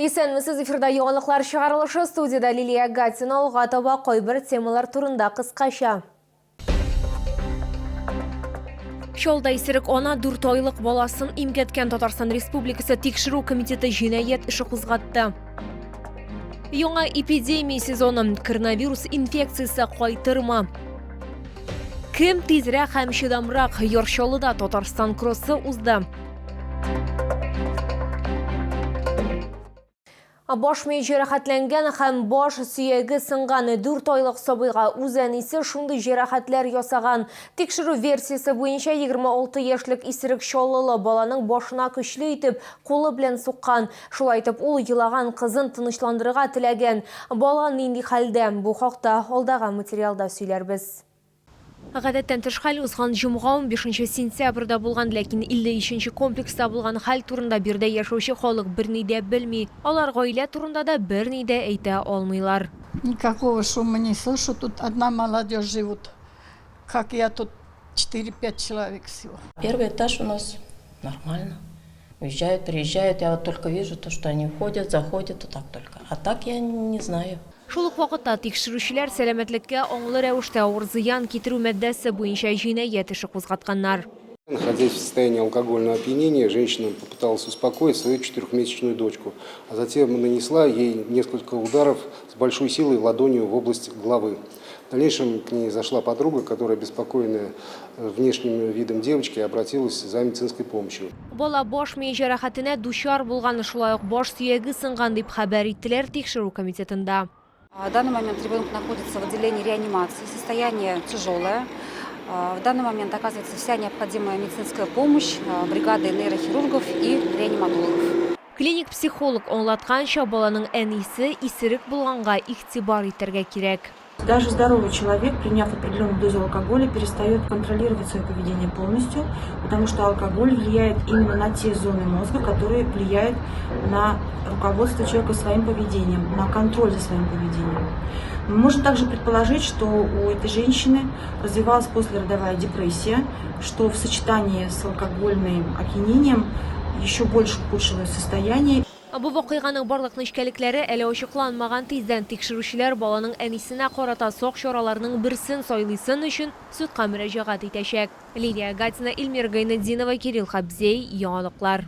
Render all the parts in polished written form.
Исәнмесез, эфирда яңалыклар чыгарылышы, студияда Лилия Гатина, алга таба кайбер темалар турында кыскача. Шолда исерек ана 4 айлык баласын имгәткән Татарстан Республикасы тикшерү комитеты җинаять эше кузгатты. Яңа эпидемия сезоны, коронавирус инфекциясы кайтырма. Кем тизрәк һәм чыдамрак Яршалыда Татарстан кроссы узды. Баш ми җәрәхәтләнгән һәм баш сөяге сынган 4 айлык сабыйга үз әнисе шундый җәрәхәтләр ясаган. Тикшерү версиясе буенча 26 яшьлек исерек Чаллылы баланың башына көчле итеп кулы белән суккан. Шулай итеп ул елаган кызын тынычландырырга теләгән. Бала нинди хәлдә? Бу хакта алдагы материалда сөйләрбез. Гадәттән тыш хәл узган җомга 15 сентябрьдә булган, ләкин 53-нче комплекста булган хәл турында бирдә яшәүче халык берни дә белми. Алар гаилә турында да берни дә әйтә алмыйлар. Никакого шума не слышу, тут одна молодежь живут. Как я тут 4-5 человек всего. Первый этаж у нас нормально. Уезжают, приезжают. Я вот только вижу то, что они уходят, заходят, вот так только. А так я не знаю. Шул ук вакытта тикшерүчеләр сәламәтлеккә аңлы рәвештә авыр зыян китерү мәддәсе буенча җинаять эше кузгатканнар. Находясь в состоянии алкогольного опьянения, женщина попыталась успокоить свою 4-месячную дочку, а затем нанесла ей несколько ударов с большой силой ладонью в область головы. В дальнейшем к ней зашла подруга, которая, обеспокоенная внешним видом девочки, обратилась за медицинской помощью. Бала баш ми җәрәхәтенә дучар булган, шулай ук баш сөяге сынган дип хәбәр иттеләр тикшерү комитетында. В данный момент ребенок находится в отделении реанимации, состояние тяжелое. В данный момент оказывается вся необходимая медицинская помощь бригады нейрохирургов и реаниматологов. Клиник-психолог аңлатканча, баланың әнисе исерек булганга игътибар итәргә кирәк. Даже здоровый человек, приняв определенную дозу алкоголя, перестает контролировать свое поведение полностью, потому что алкоголь влияет именно на те зоны мозга, которые влияют на руководство человека своим поведением, на контроль за своим поведением. Мы можем также предположить, что у этой женщины развивалась послеродовая депрессия, что в сочетании с алкогольным опьянением еще больше ухудшилось состояние. Бу вакыйганың барлык нечкәлекләре әле ачыкланмаган. Тиздән тикшерүчеләр баланың әнисенә карата сак чараларның берсен сайлыйсын өчен судка мөрәҗәгать итәчәк. Лилия Гатина, Илмир Гайнетдинова, Кирилл Хабзей, яңалыклар.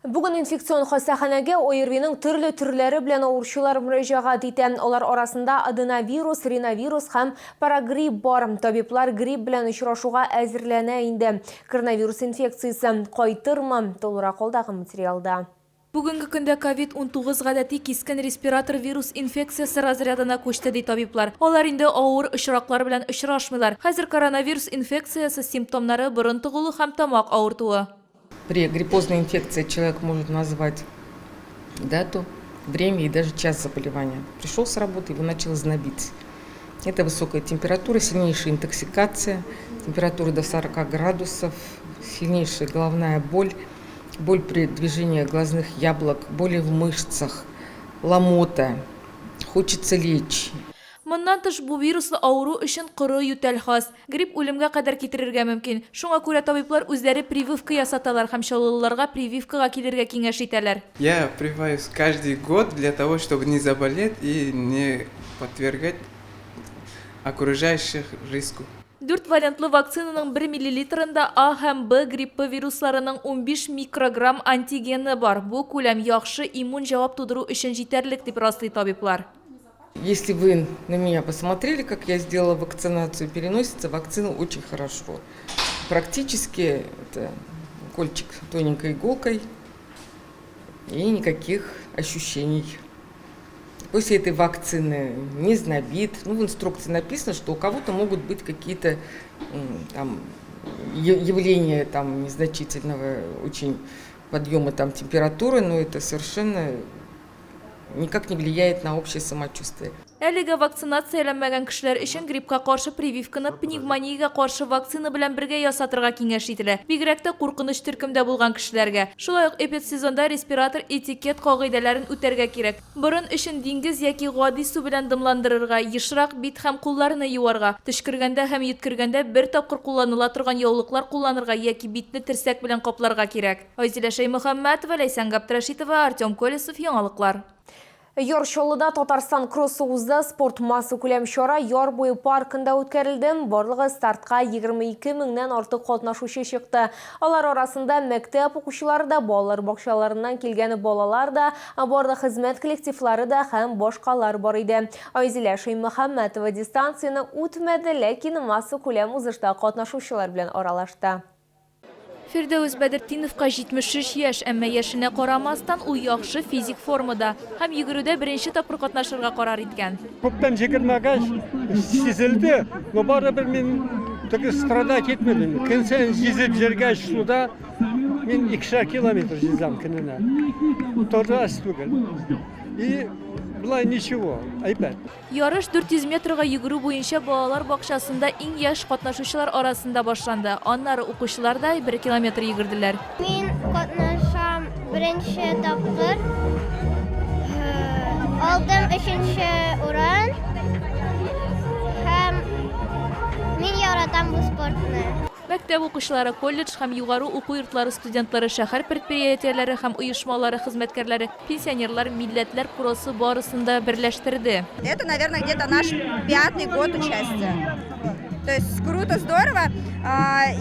Бүген инфекцион хастаханәгә ОРВИның төрле төрләре белән авыручылар мөрәҗәгать итә. Алар арасында аденовирус, риновирус һәм парагрипп бар. Табиблар грипп белән очрашуга әзерләнә инде. Коронавирус инфекциясе кайтырмы? Толырак алдагы материалда. Бүгінгі көндә COVID-19 гадәти кискен респиратор вирус инфекциясы разрядына күчте ди табиблар. Алар инде авыр очраклар белән очрашмыйлар. Хәзер коронавирус инфекциясы симптомнары борын тугылу һәм тамак авыртуы. При гриппозной инфекции человек может назвать дату, время и даже час заболевания. Пришел с работы, его начало знобить. Это высокая температура, сильнейшая интоксикация, температура до 40 градусов, сильнейшая головная боль. Боль при движении глазных яблок, боли в мышцах, ломота, хочется лечь. Моннан тыш бу вируслы авыру өчен коры ютәл хас. Грипп үлемгә кадәр китерергә мөмкин. Шуңа күрә табиблар үзләре прививка ясаталар һәм чаллыларга прививкага килергә киңәш итәләр. Я прививаюсь каждый год для того, чтобы не заболеть и не подвергать окружающих риску. 4 вариантлы вакцинаның 1 мл А һәм Б гриппы вирусларының 15 микрограмм антигены бар. Бу күләм яхшы иммун җавап тудыру өчен җитәрлек дип раслый табиблар. Если вы на меня посмотрели, как я сделала вакцинацию, переносится вакцина очень хорошо. Практически это укольчик тоненькой иголкой и никаких ощущений. После этой вакцины не знобит. В инструкции написано, что у кого-то могут быть какие-то явления незначительного очень подъема температуры, но это совершенно никак не влияет на общее самочувствие. Әлеге вакцинацияланмаган кешеләр өчен гриппка каршы прививканы пневмониягә каршы вакцина белән бергә ясатырга киңәш ителә. Бигрәк тә куркыныч төркемдә булган кешеләргә. Шулай ук эпидсезонда респиратор этикет кагыйдәләрен үтәргә кирәк. Борын өчен диңгез яки гади су белән дымландырырга, ешрак бит һәм кулларны юарга, төшкергәндә һәм йөткергәндә бер тапкыр кулланыла торган яулыклар кулланырга яки битне терсәк белән капларга кирәк. Айзилә Шаймөхәммәтова, Ләйсән Гаптырашитова, Артем Колесов, Яңалыклар. Йоршолыда Татарстан кросс-узда спорт массы күләм чара яр буе паркында үткәрелде. Барлыгы стартка 22 меңнән артык катнашучы чыкты. Алар арасында мәктәп укучылары да, балалар бакчаларыннан килгән балалар да, барлык хезмәт коллективлары да һәм башкалар бар иде. Айзилә Шаймөхәммәтова дистанцияны үтмәде, ләкин массы күләм узышта катнашучылар белән аралашты. Фирдәүс Бәдертдиновка 73 яшь, әмма яшенә карамастан ул яхшы физик формада һәм йөгерүдә беренче тапкыр катнашырга карар иткән. Күптән җигермәгәч сизелде, но барыбер мин теге страдать етмәдем. Көн саен җизеп җиргәч суда мин 2 километр җизәм көненә. Тоже аз түгел. И былай ничего, әйбәт. Ярыш 400 метрга йөгерү буенча балалар бакчасында иң яшь катнашучылар арасында башланды. Аннары укучылар да 1 километр йөгерделәр. Мин катнашам беренче тапкыр. Алдым 3нче урын. Һәм мин яратам бу спортны. Мәктәп укучылары, колледж һәм югары уку йортлары студентлары, шәһәр предприятиеләре һәм оешмалары хезмәткәрләре, пенсионерлар, милләтләр кроссы барысында берләштерде. Это, наверное, где-то наш 5-й год участия. То есть круто, здорово.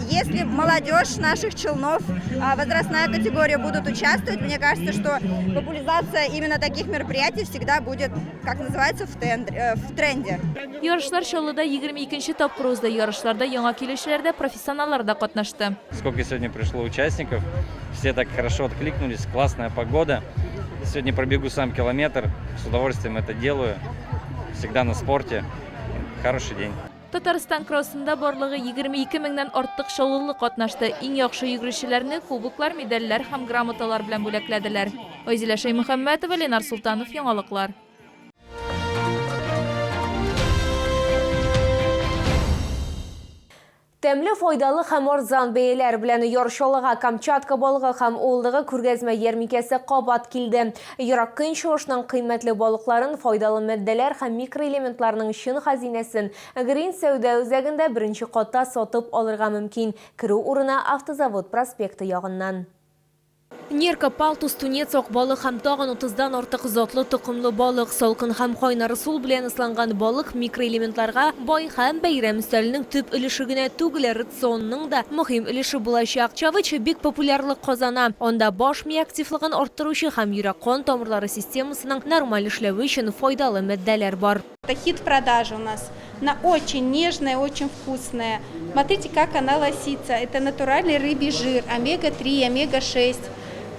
Если молодежь наших челнов, возрастная категория будут участвовать, мне кажется, что популяризация именно таких мероприятий всегда будет, как называется, в тренде. Ярышлар Чаллыда 22-нче тапкыр узды. Ярышларда яңа килүчеләрдә профессионаллар да катнашты. Сколько сегодня пришло участников, все так хорошо откликнулись, классная погода. Сегодня пробегу сам километр, с удовольствием это делаю, всегда на спорте. Хороший день. Татарстан кроссында барлыгы 22 меңнән артык чаллылы катнашты. Иң яхшы йөгерүчеләрне кубоклар, медальләр һәм грамоталар белән бүләкләделәр. Айзилә Шаймөхәммәтова, Ленар Султанов, Яңалыклар. Тәмле, файдалы һәм арзан бәяләр белән Яршалыга Камчатка балыгы һәм улдыгы күргәзмә ярминкәсе кабат килде. Ерак көнчыгышның кыйммәтле балыкларын, файдалы матдәләр һәм микроэлементларның чын хәзинәсен Грин сәүдә үзәгендә беренче катта сатып алырга мөмкин. Кирү урына Автозавод проспекты ягыннан. Нерка, палтус, тунец, ак балык һәм тагын 30дан артык затлы токымлы балык, салкын һәм кайнары сул белән ысланган балык микроэлементларга бай һәм бәйрәм өстәленең төп өлеше генә түгел, рационның да мөһим өлеше булачак. Чавычы бик популярлык казана. Анда баш ми активлыгын арттыручы һәм йөрәк-кан тамырлары системасының нормаль эшләве өчен файдалы матдәләр бар. Это хит продажи у нас. Она очень нежная, очень вкусная. Смотрите, как она лосится. Это натуральный рыбий жир, омега-3, омега-6.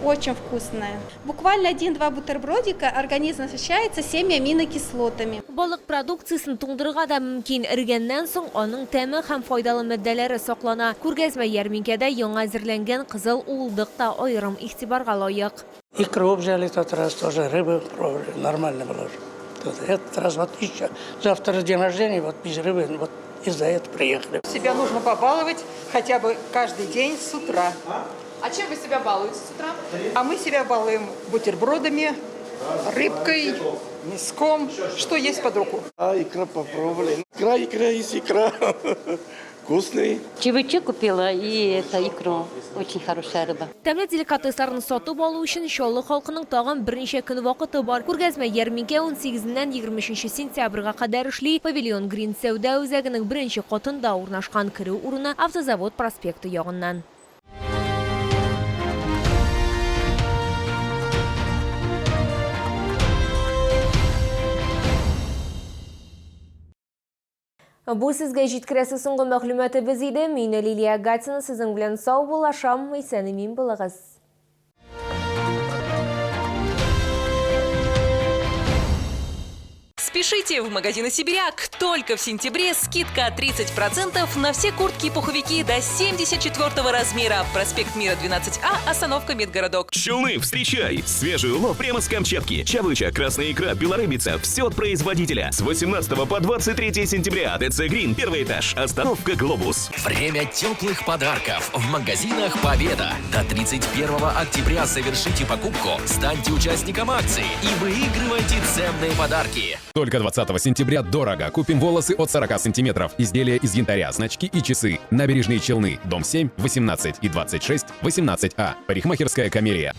Очень вкусная. Буквально 1-2 бутербродика организм насыщается 7 аминокислотами. Балык продукциясын туңдырырга да мөмкин. Иргәннән соң аның тәме һәм файдалы матдәләре саклана. Күргәзмә ярминкәдә яңа әзерләнгән кызыл улдык та аерым игътибарга лаек. Икру взяли тот раз, тоже рыбы пробовали, нормально было. Этот раз вот еще завтра день рождения, вот без рыбы, вот из-за этого приехали. Себя нужно побаловать хотя бы каждый день с утра. А чем вы себя балуете с утра? А мы себя балуем бутербродами, рыбкой, мяском, что есть под руку. Икра попробовали. Икра есть икра. Вкусный. Чевычи купила, и это икру. Очень хорошая рыба. Тәмле деликатесларны сатып алу өчен Чаллы халкының тагын берничә көн вакыты бар. Күргәзмә ярминкә 18-ннән 23 сентябрьгә кадәр эшли. Павильон Грин сәүдә үзәгенең беренче катында урнашкан кирү урыны Автозавод проспекты ягыннан. Бу сезгә җиткерәсе соңгы мәгълүматыбыз иде. Мин Лилия Гатина, сезнең белән сау булашам. Исән-имин булыгыз. Спешите Спешите в магазины «Сибиряк». Только в сентябре скидка 30% на все куртки и пуховики до 74 размера. Проспект Мира, 12А, остановка Медгородок. Челны, встречай! Свежий улов прямо с Камчатки. Чавыча, красная икра, белорыбица. Все от производителя. С 18 по 23 сентября. ТЦ Грин, первый этаж. Остановка Глобус. Время теплых подарков в магазинах Победа. До 31 октября совершите покупку, станьте участником акции и выигрывайте ценные подарки. Только 20 сентября дорого. Купим волосы от 40 сантиметров, изделия из янтаря, значки и часы. Набережные Челны, дом 7, 18 и 26, 18А. Парикмахерская Камелия.